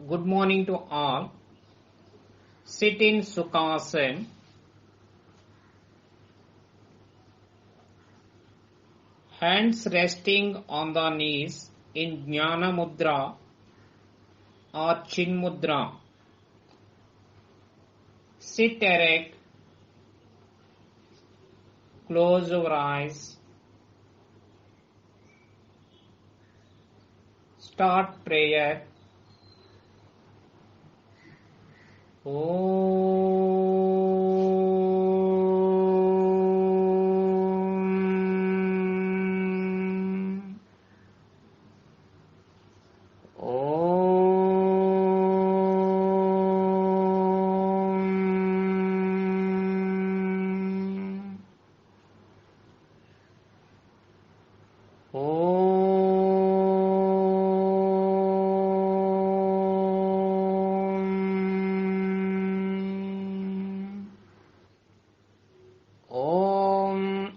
Good morning to all. Sit in Sukhasana. Hands resting on the knees in Jnana Mudra or Chin Mudra. Sit erect. Close your eyes. Start prayer.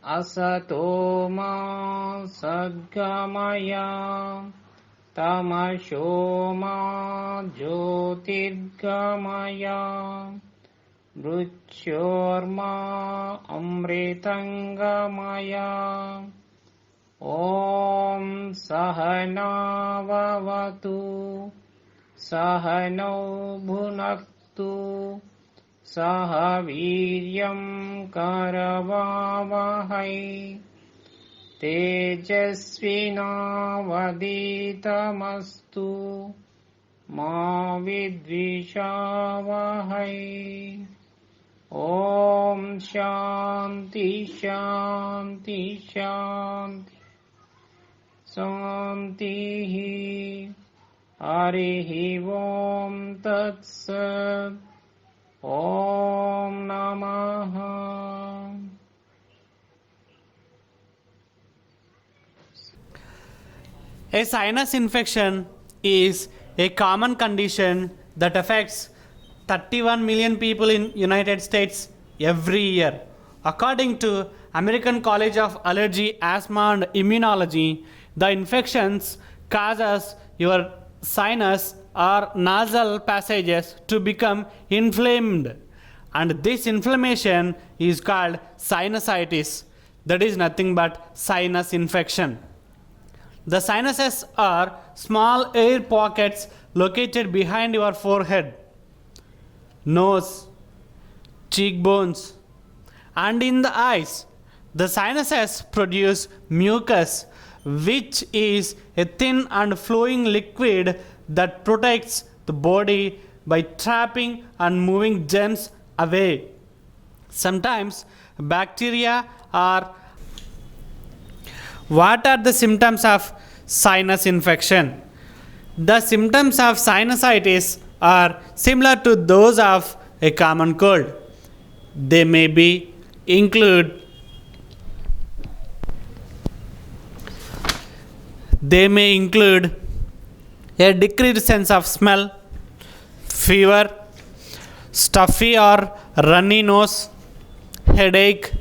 Asato ma sadgamaya tamasho ma jyotirgamaya mruchyorma amritangamaya Om Sahana Vavatu Sahano Bhunaktu Saha Viryam Karavavahai Tejasvina Vaditamastu Ma Vidvishavahai Om Shanti Shanti Shanti Santihi Harihi Om Tat Sat Om Namaha. A sinus infection is a common condition that affects 31 million people in United States every year. According to American College of Allergy, Asthma and Immunology, the infections causes your sinus or nasal passages to become inflamed, and this inflammation is called sinusitis. That is nothing but sinus infection. The sinuses are small air pockets located behind your forehead, nose, cheekbones, and in the eyes. The sinuses produce mucus, which is a thin and flowing liquid that protects the body by trapping and moving germs away. Sometimes bacteria are. What are the symptoms of sinus infection? The symptoms of sinusitis are similar to those of a common cold. They may include a decreased sense of smell, fever, stuffy or runny nose, headache,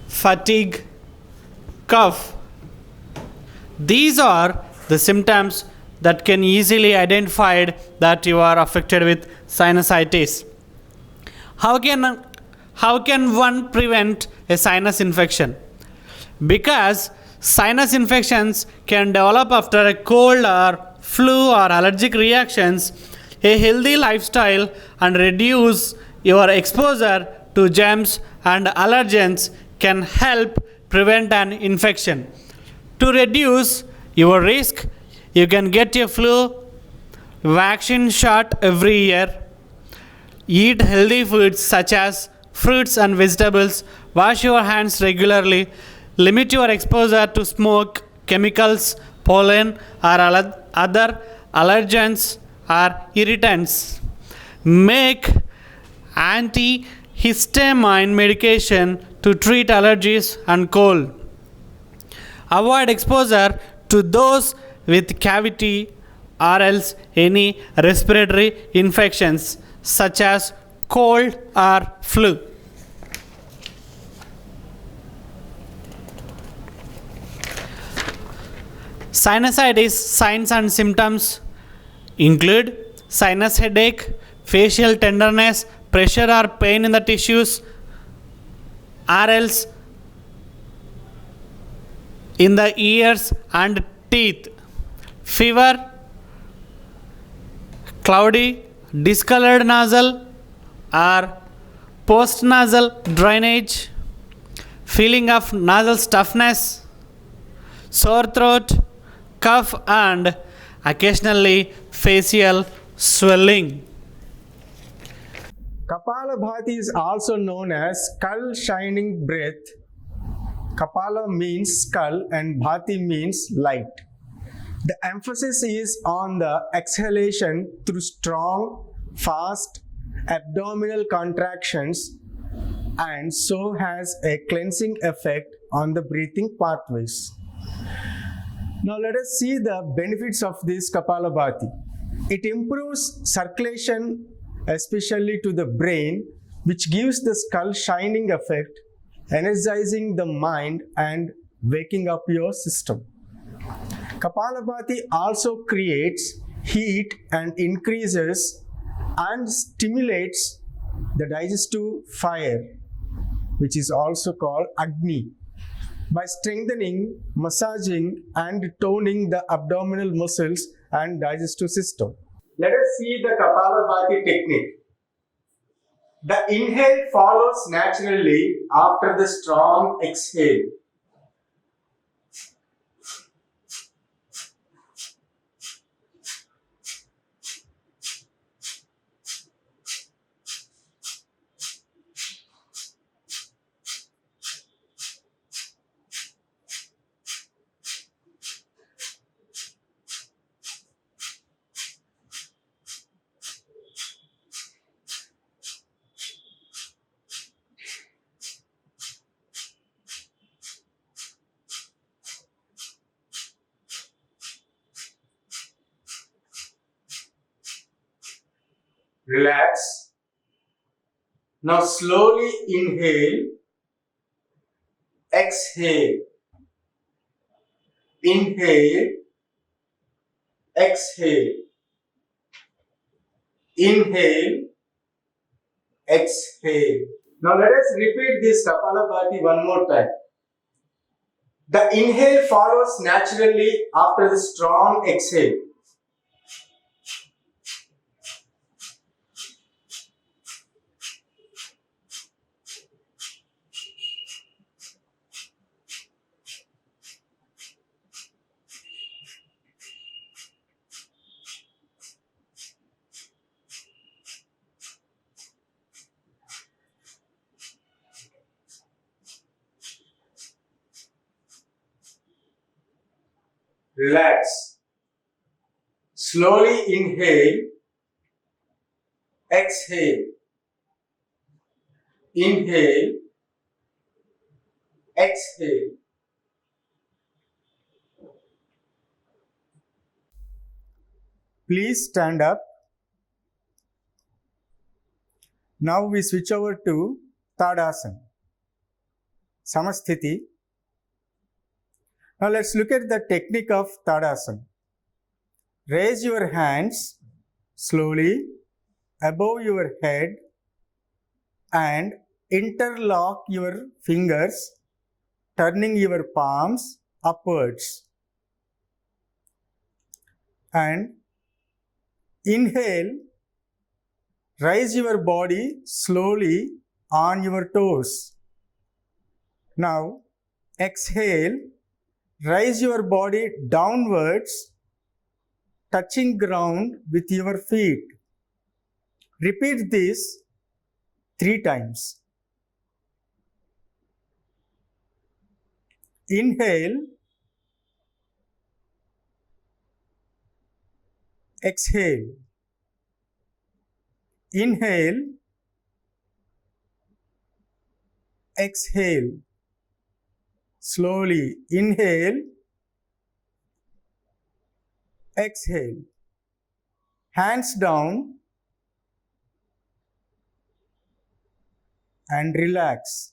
fatigue, cough. These are the symptoms that can easily identify that you are affected with sinusitis. How can one prevent a sinus infection? Because sinus infections can develop after a cold or flu or allergic reactions. A healthy lifestyle and reduce your exposure to germs and allergens can help prevent an infection. To reduce your risk, you can get a flu vaccine shot every year. Eat healthy foods such as fruits and vegetables. Wash your hands regularly. Limit your exposure to smoke, chemicals, pollen, or other allergens or irritants. Make antihistamine medication to treat allergies and cold. Avoid exposure to those with cavity or else any respiratory infections such as cold or flu. Sinusitis signs and symptoms. include sinus headache, facial tenderness, pressure or pain in the tissues, or else in the ears and teeth, fever, cloudy, discolored nostril or postnasal drainage, feeling of nasal stuffness, sore throat, cough, and occasionally facial swelling. Kapalabhati is also known as skull shining breath. Kapala means skull and bhati means light. The emphasis is on the exhalation through strong, fast abdominal contractions and so has a cleansing effect on the breathing pathways. Now let us see the benefits of this Kapalabhati. It improves circulation, especially to the brain, which gives the skull shining effect, energizing the mind and waking up your system. Kapalabhati also creates heat and increases and stimulates the digestive fire, which is also called Agni, by strengthening, massaging, and toning the abdominal muscles and digestive system. Let us see the Kapalabhati technique. The inhale follows naturally after the strong exhale. Relax. Now slowly inhale, exhale, inhale, exhale, inhale, exhale. Now let us repeat this Kapalabhati one more time. The inhale follows naturally after the strong exhale. Relax. Slowly inhale, exhale, inhale, exhale. Please stand up. Now we switch over to Tadasana, Samasthiti. Now let's look at the technique of Tadasana. Raise your hands slowly above your head and interlock your fingers, turning your palms upwards. And inhale, raise your body slowly on your toes. Now exhale, raise your body downwards, touching ground with your feet. Repeat this 3 times. Inhale, exhale, inhale, exhale. Slowly inhale, exhale. Hands down and relax.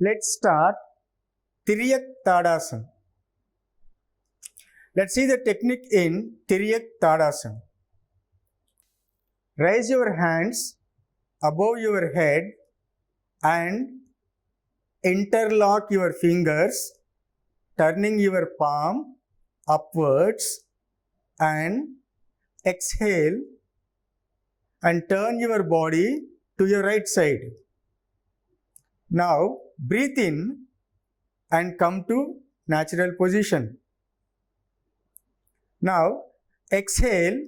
Let's start Tiriyak Tadasana. Let's see the technique in Tiriyak Tadasana. Raise your hands above your head and interlock your fingers, turning your palm upwards, and exhale and turn your body to your right side. Now breathe in and come to natural position. Now exhale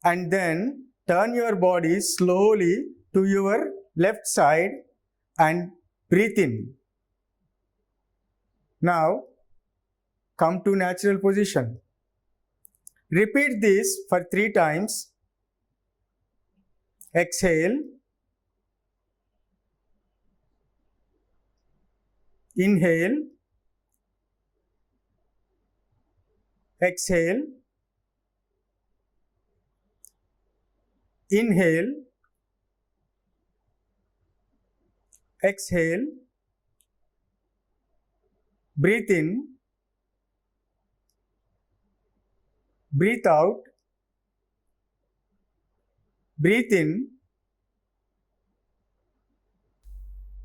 and then turn your body slowly to your left side and breathe in. Now come to natural position. Repeat this for 3 times. Exhale, inhale, exhale, inhale, exhale, breathe in, breathe out, breathe in,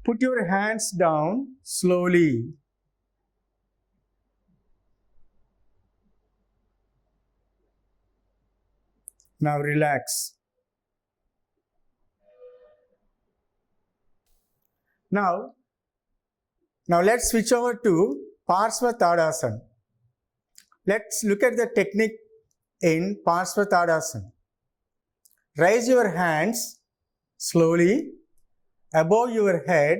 put your hands down slowly. Now relax. Now let's switch over to Parshva Tadasana. Let's look at the technique in Parshva Tadasana. Raise your hands slowly above your head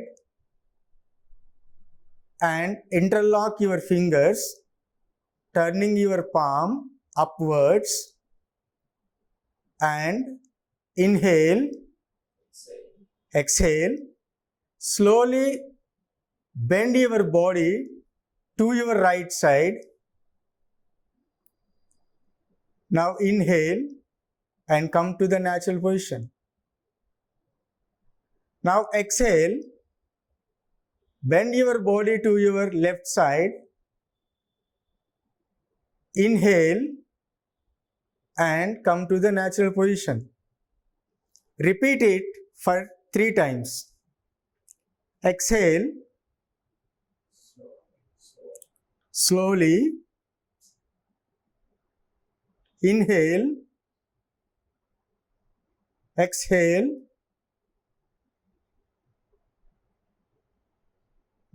and interlock your fingers, turning your palm upwards, and inhale, exhale, slowly bend your body to your right side. Now inhale and come to the natural position. Now exhale, bend your body to your left side. Inhale and come to the natural position. Repeat it for 3 times. Exhale, slowly, inhale, exhale,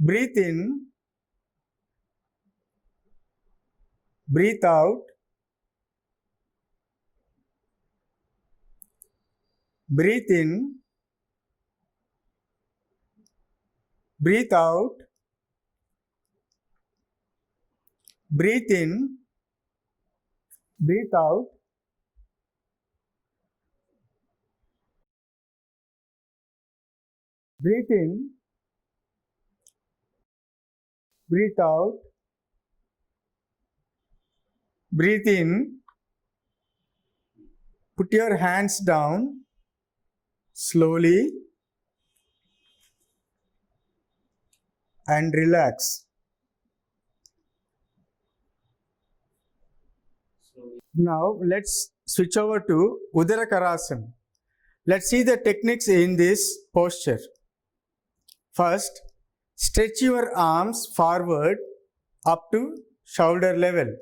breathe in, breathe out, breathe in, breathe out, breathe in, breathe out, breathe in, breathe out, breathe in, put your hands down slowly and relax. Now let's switch over to Udara Karasana. Let's see the techniques in this posture. First, stretch your arms forward up to shoulder level.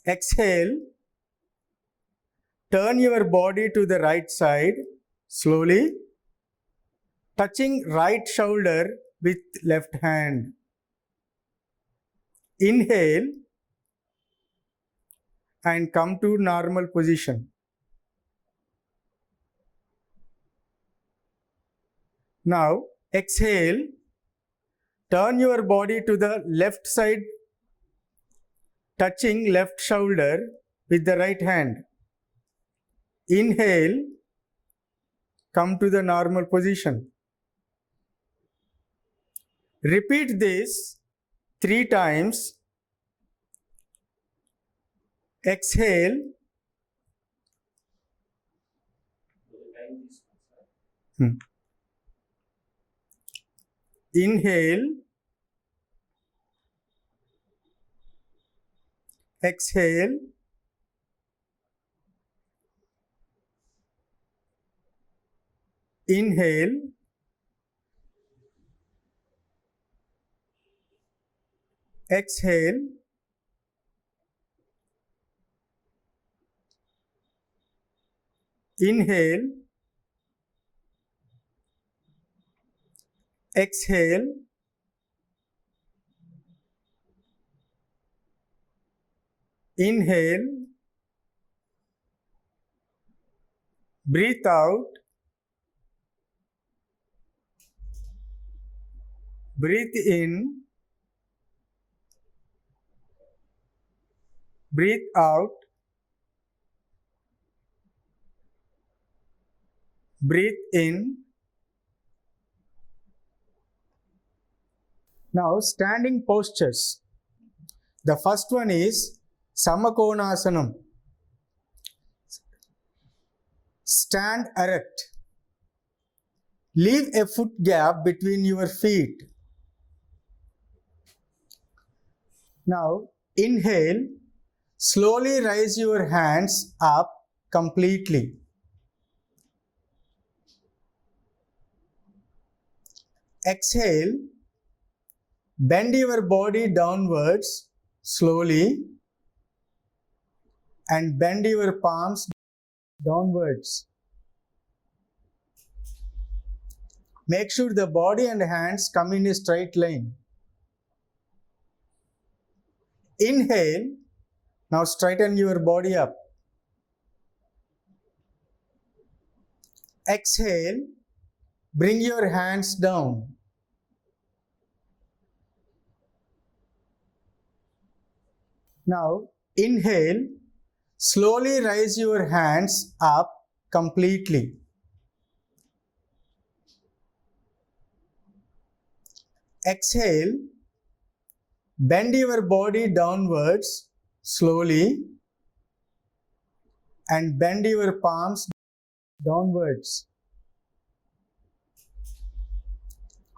Exhale, turn your body to the right side slowly, touching right shoulder with left hand. Inhale and come to normal position. Now exhale, turn your body to the left side, touching left shoulder with the right hand. Inhale, come to the normal position. Repeat this 3 times. Exhale, Inhale, exhale, inhale, exhale, inhale, exhale, inhale, breathe out, breathe in, breathe out, breathe in. Now, standing postures. The first one is Samakonasanam. Stand erect. Leave a foot gap between your feet. Now, inhale. Slowly raise your hands up completely. Exhale. Bend your body downwards slowly and bend your palms downwards. Make sure the body and hands come in a straight line. Inhale. Now straighten your body up. Exhale. Bring your hands down. Now inhale. Slowly raise your hands up completely. Exhale. Bend your body downwards slowly and bend your palms downwards.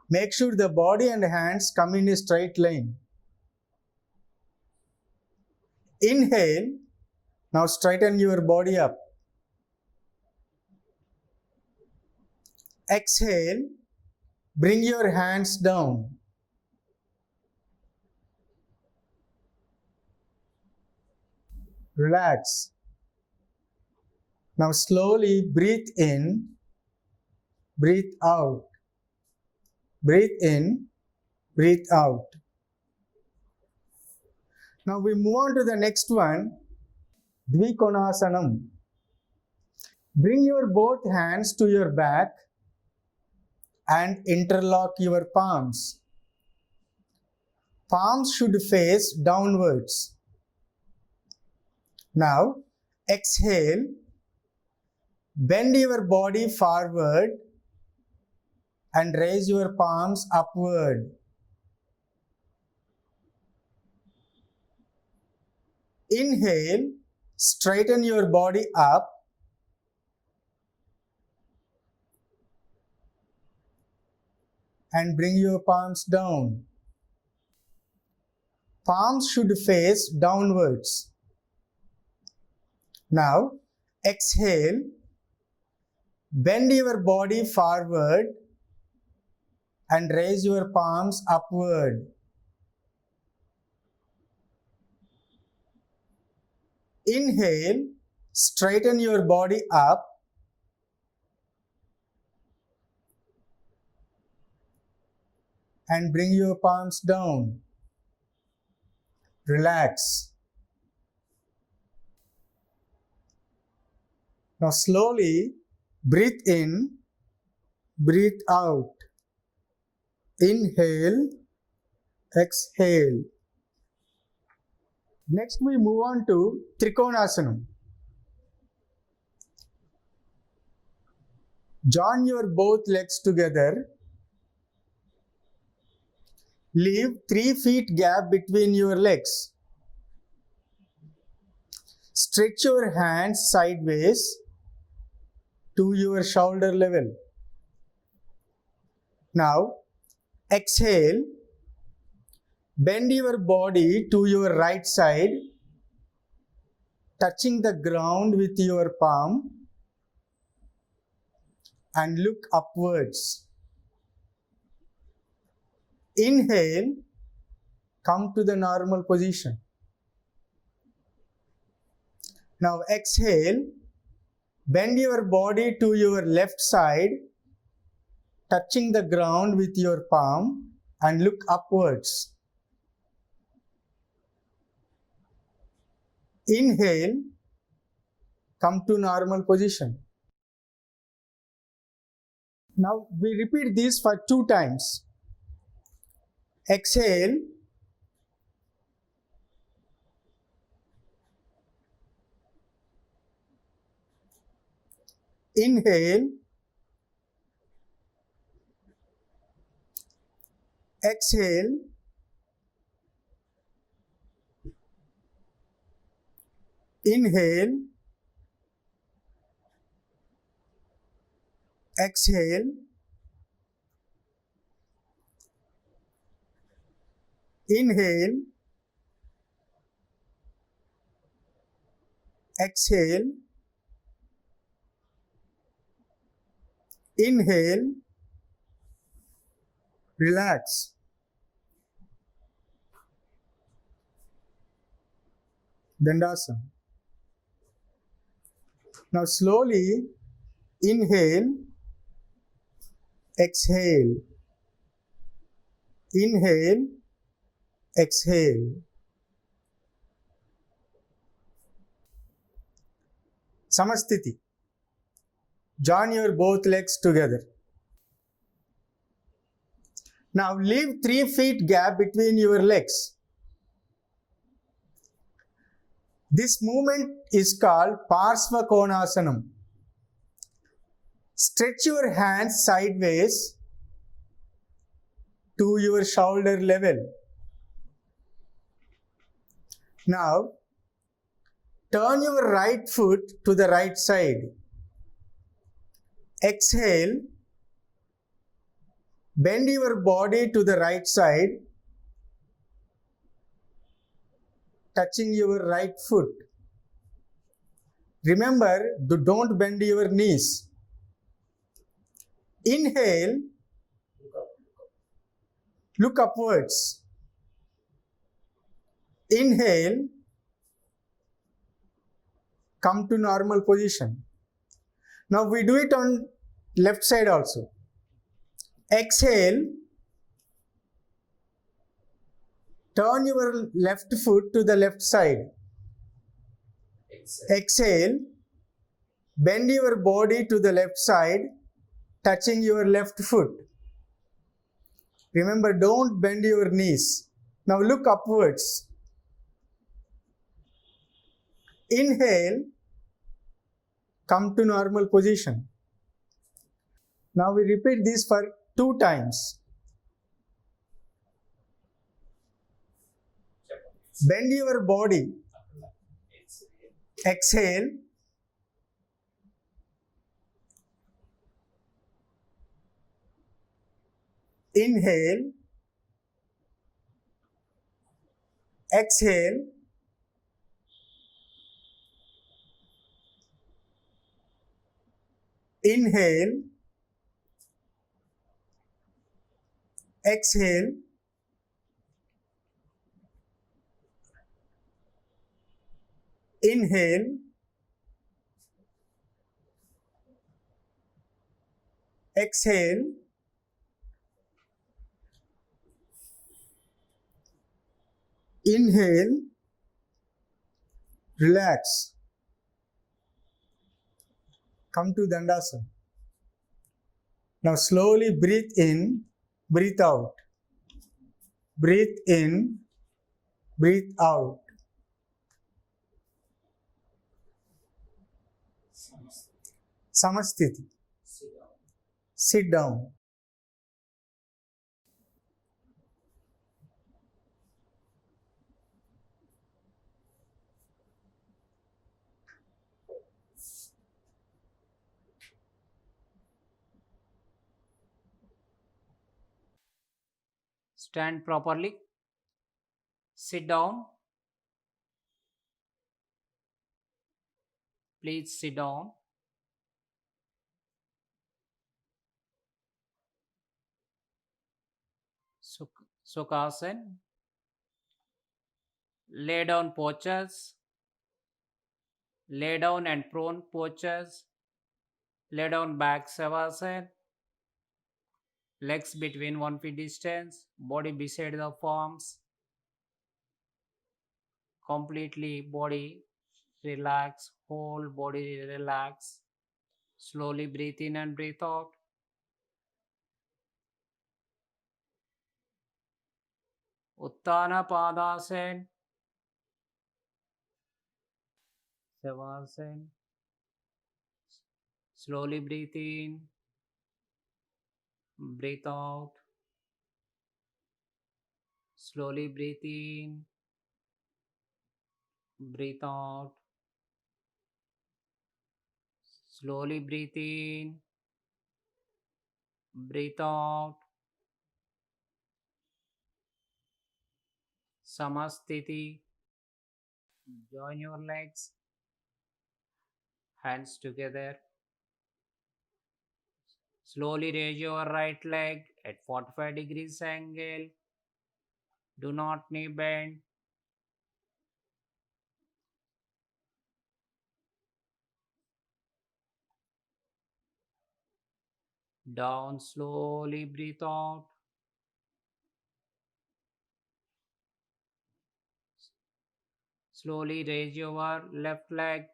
Make sure the body and hands come in a straight line. Inhale. Now straighten your body up. Exhale. Bring your hands down. Relax. Now slowly breathe in, breathe out. Breathe in, breathe out. Now we move on to the next one, Dvikonasanam. Bring your both hands to your back and interlock your palms. Palms should face downwards. Now exhale. Bend your body forward and raise your palms upward. Inhale, straighten your body up. And bring your palms down. Palms should face downwards. Now, exhale. Bend your body forward and raise your palms upward. Inhale, straighten your body up. And bring your palms down. Relax. Now slowly breathe in, breathe out. Inhale, exhale. Next we move on to Trikonasanam. Join your both legs together. Leave 3 feet gap between your legs. Stretch your hands sideways to your shoulder level. Now, Exhale. Bend your body to your right side, touching the ground with your palm, and look upwards. Inhale, come to the normal position. Now exhale, bend your body to your left side, touching the ground with your palm, and look upwards. Inhale, come to normal position. Now we repeat this for 2 times. Exhale. Inhale. Exhale. Inhale. Exhale. Inhale. Exhale. Inhale. Relax. Dandasana. Now slowly inhale, exhale. Inhale, exhale. Samasthiti. Join your both legs together. Now leave 3 feet gap between your legs. This movement is called Parsva Konasanam. Stretch your hands sideways to your shoulder level. Now, turn your right foot to the right side. Exhale. Bend your body to the right side, touching your right foot. Remember, don't bend your knees. Inhale, look upwards. Inhale, come to normal position. Now we do it on left side also. Exhale, turn your left foot to the left side. Exhale, bend your body to the left side, touching your left foot. Remember, don't bend your knees. Now look upwards. Inhale, come to normal position. Now we repeat this for 2 times. Bend your body. Exhale. Inhale. Exhale. Inhale. Exhale. Inhale. Exhale. Inhale. Relax. Come to Dandasana. Now slowly breathe in, breathe out. Breathe in, breathe out. Samasthiti. Sit down. Stand properly. Sit down. Please sit down. Sukhasana. Lay down postures. Lay down and prone postures. Lay down back Savasana. Legs between 1 feet distance. Body beside the palms. Completely body relax. Whole body relax. Slowly breathe in and breathe out. Uttana Padasana. Savasana. Slowly breathe in. Breathe out. Slowly breathe in. Breathe out. Slowly breathe in. Breathe out. Samasthiti. Join your legs. Hands together. Slowly raise your right leg at 45 degrees angle. Do not knee bend. Down, slowly breathe out. Slowly raise your left leg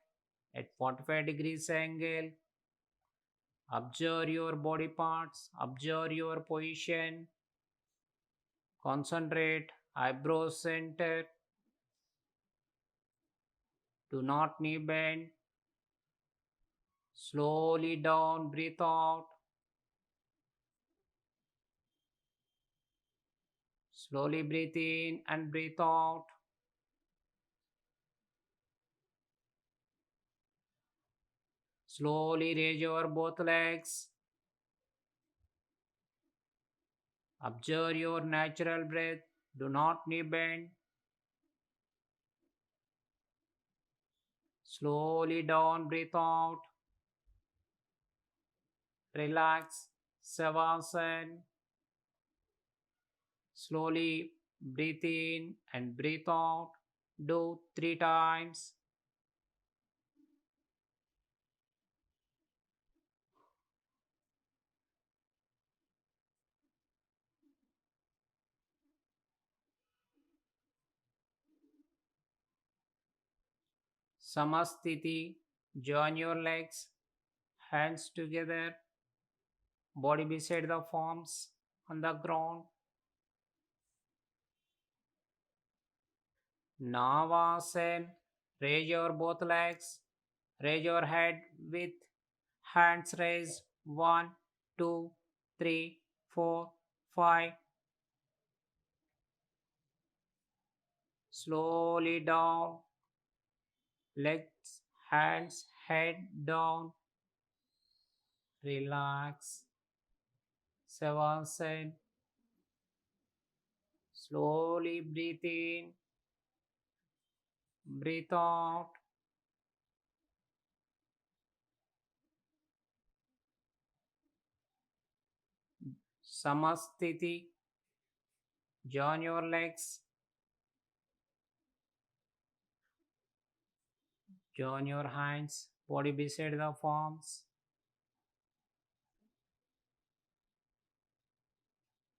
at 45 degrees angle. Observe your body parts. Observe your position. Concentrate. Eyebrows center. Do not knee bend. Slowly down, breathe out. Slowly breathe in and breathe out. Slowly raise your both legs. Observe your natural breath. Do not knee bend. Slowly down, breathe out. Relax. Savasana. Slowly breathe in and breathe out. Do 3 times. Samasthiti. Join your legs. Hands together. Body beside the palms on the ground. Navasana. Raise your both legs. Raise your head with hands raised. 1, 2, 3, 4, 5. Slowly down. Legs, hands, head down. Relax. Savasana. Slowly breathe in. Breathe out. Samasthiti. Join your legs. Join your hands. Body beside the palms.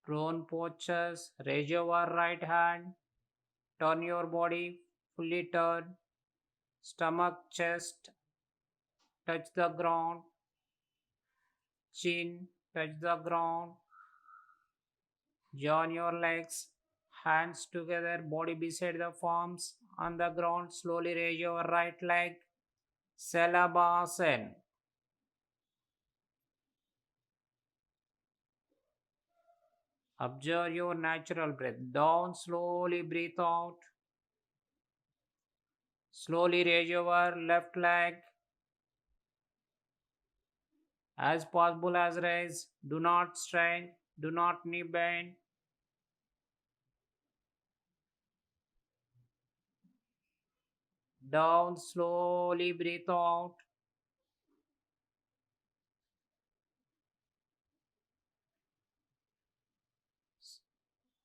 Prone postures. Raise your right hand. Turn your body. Fully turn. Stomach, chest. Touch the ground. Chin. Touch the ground. Join your legs. Hands together. Body beside the palms. On the ground. Slowly raise your right leg. Salabhasana. Observe your natural breath. Down, slowly breathe out. Slowly raise your left leg. As possible as raise. Do not strain. Do not knee bend. Down, slowly breathe out.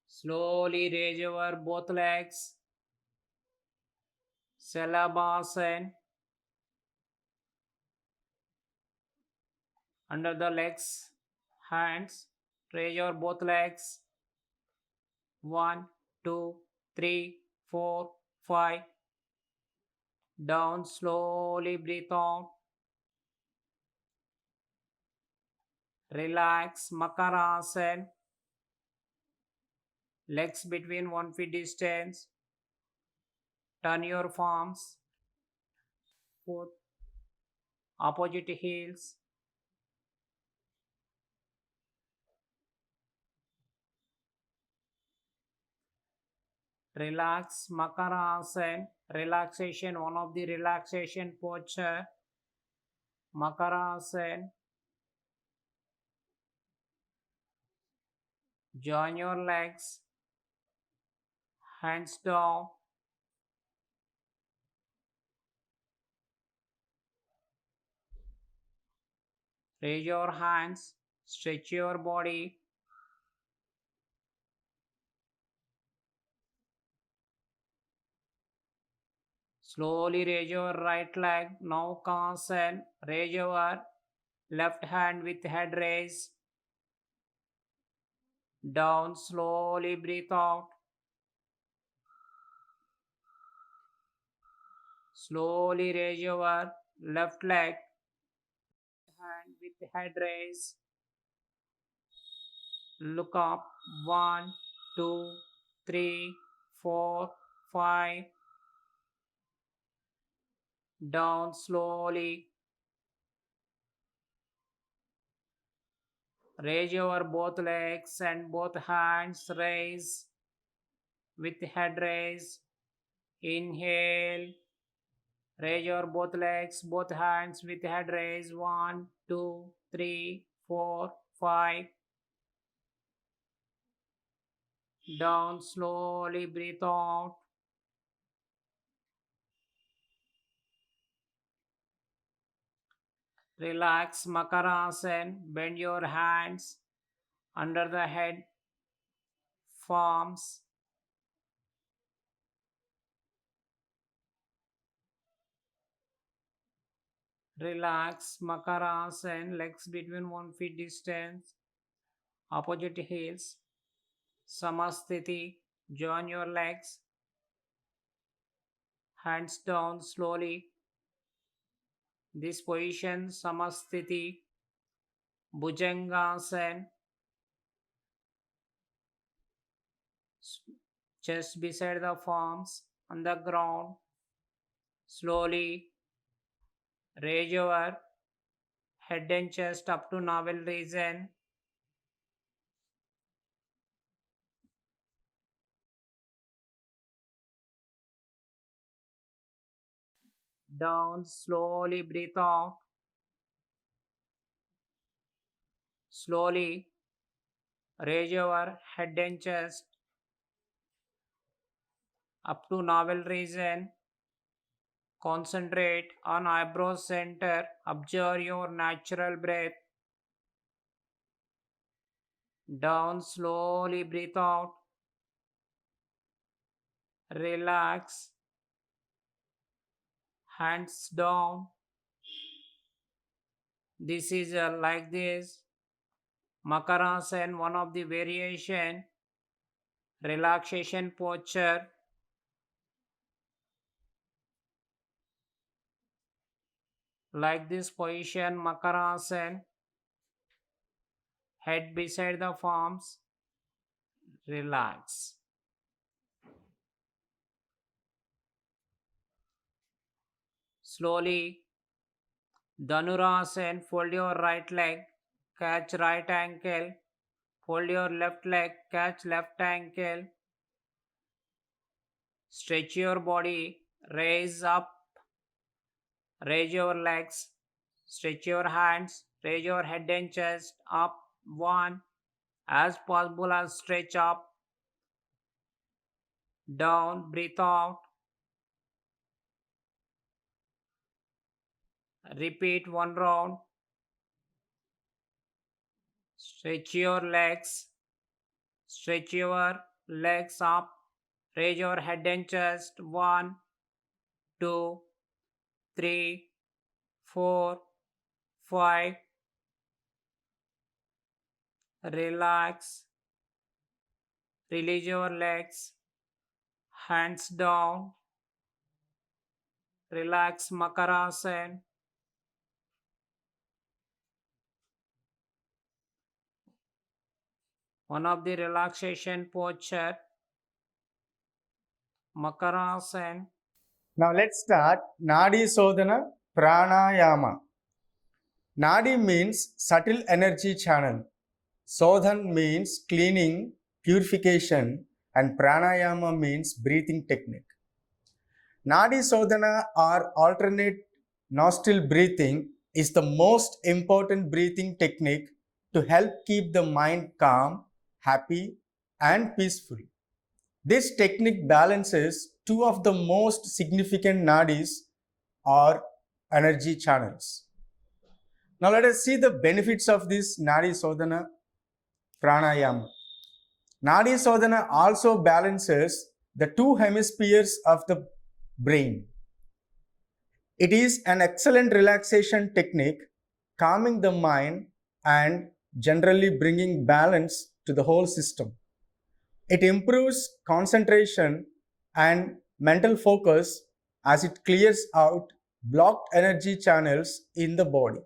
Slowly raise your both legs. Shalabhasana. Under the legs, hands. Raise your both legs. 1, 2, 3, 4, 5. Down, slowly breathe out. Relax, Makarasana. Legs between 1 feet distance. Turn your palms. Foot. Opposite heels. Relax, Makarasana. Relaxation, one of the relaxation posture. Makarasana. Join your legs. Hands down. Raise your hands. Stretch your body. Slowly raise your right leg. Now consent. Raise your left hand with head raise. Down, slowly breathe out. Slowly raise your left leg. Hand with head raise. Look up. 1, 2, 3, 4, 5. Down slowly. Raise your both legs and both hands raise with head raise. Inhale. Raise your both legs, both hands with head raise. 1, 2, 3, 4, 5. Down, slowly breathe out. Relax, Makarasana. Bend your hands under the head, palms. Relax, Makarasana. Legs between 1 feet distance. Opposite heels. Samasthiti. Join your legs. Hands down slowly. This position, Samasthiti. Bhujangasana. Chest beside the palms on the ground. Slowly raise your head and chest up to navel region. Down, slowly breathe out. Slowly raise your head and chest up to navel region. Concentrate on eyebrow center. Observe your natural breath. Down, slowly breathe out. Relax. Hands down. This is like this. Makarasana, one of the variation. Relaxation posture. Like this position, Makarasana. Head beside the palms. Relax. Slowly, Dhanurasana. Fold your right leg. Catch right ankle. Fold your left leg. Catch left ankle. Stretch your body. Raise up. Raise your legs. Stretch your hands. Raise your head and chest up. 1. As possible as stretch up. Down. Breathe out. Repeat one round. Stretch your legs. Stretch your legs up. Raise your head and chest. 1, 2, 3, 4, 5. Relax. Release your legs. Hands down. Relax Makarasana. One of the relaxation posture. Makarasana. Now let's start Nadi Sodhana Pranayama. Nadi means subtle energy channel. Sodhan means cleaning, purification, and Pranayama means breathing technique. Nadi Sodhana or alternate nostril breathing is the most important breathing technique to help keep the mind calm, happy, and peaceful. This technique balances two of the most significant nadis or energy channels. Now let us see the benefits of this Nadi Sodhana Pranayama. Nadi Sodhana also balances the two hemispheres of the brain. It is an excellent relaxation technique, calming the mind and generally bringing balance to the whole system. It improves concentration and mental focus as it clears out blocked energy channels in the body.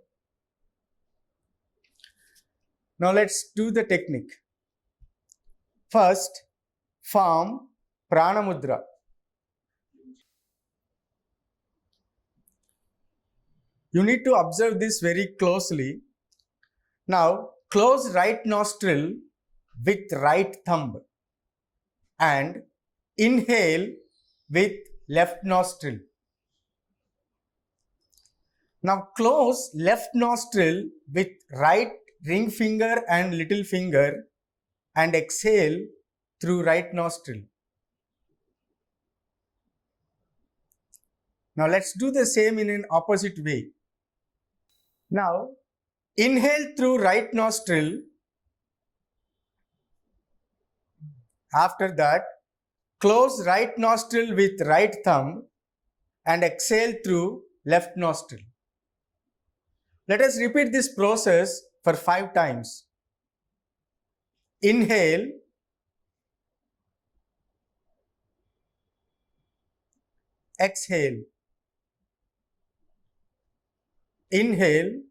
Now let's do the technique. First, form Pranamudra. You need to observe this very closely. Now, close right nostril with right thumb and inhale with left nostril. Now, close left nostril with right ring finger and little finger and exhale through right nostril. Now, let's do the same in an opposite way. Now, inhale through right nostril. After that, close right nostril with right thumb and exhale through left nostril. Let us repeat this process for 5 times. Inhale, exhale, inhale,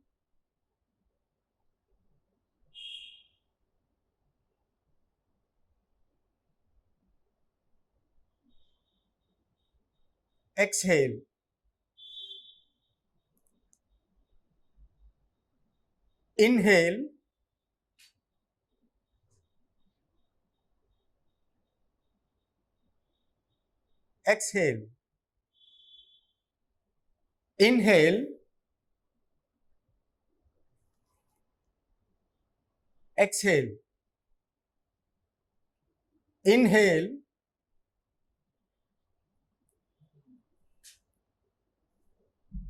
exhale. Inhale, exhale. Inhale, exhale. Inhale,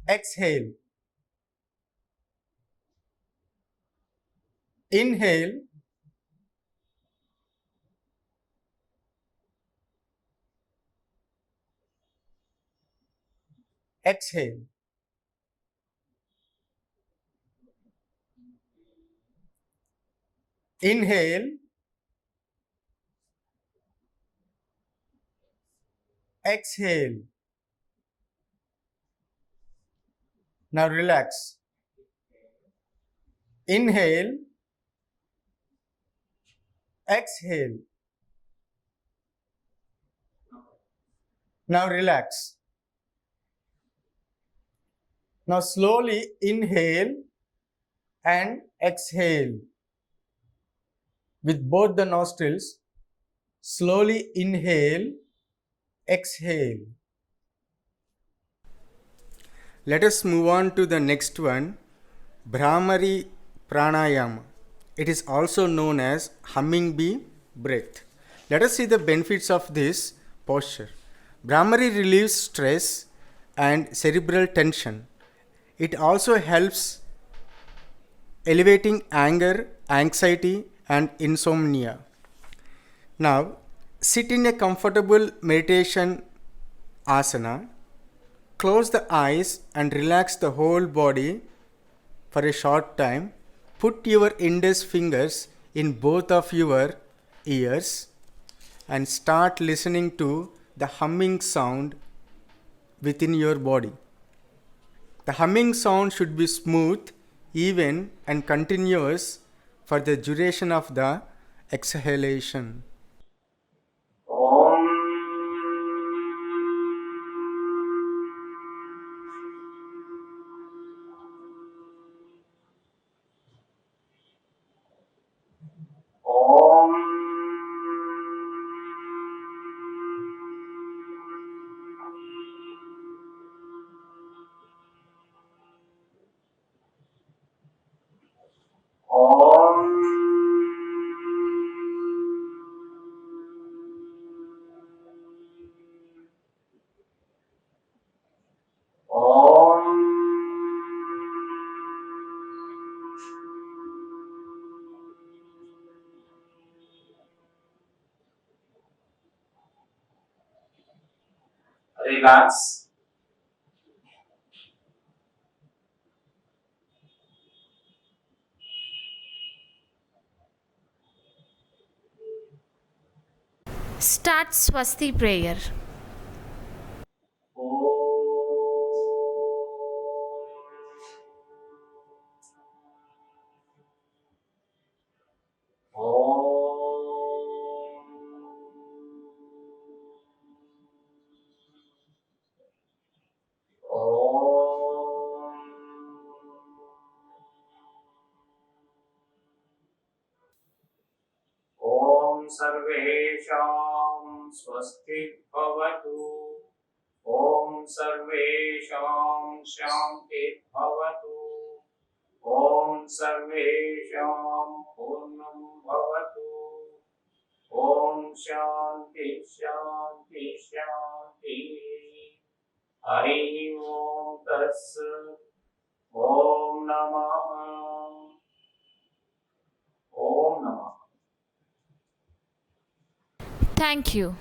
exhale. Inhale, exhale. Inhale, exhale. Now relax. Inhale, exhale. Now relax. Now slowly inhale and exhale. With both the nostrils, slowly inhale, exhale. Let us move on to the next one, Bhramari Pranayama. It is also known as humming bee breath. Let us see the benefits of this posture. Bhramari relieves stress and cerebral tension. It also helps elevating anger, anxiety, and insomnia. Now, sit in a comfortable meditation asana. Close the eyes and relax the whole body for a short time. Put your index fingers in both of your ears and start listening to the humming sound within your body. The humming sound should be smooth, even, and continuous for the duration of the exhalation. Om. Om. Om. Om. Relax. Start Swasti prayer. ॐ सर्वेषां स्वस्ति भवतु ॐ सर्वेषां शान्ति भवतु ॐ सर्वेषां पूर्णं भवतु ॐ शान्ति शान्ति शान्ति हरिः ॐ तत्सत् ॐ नमः ॐ नमः Thank you.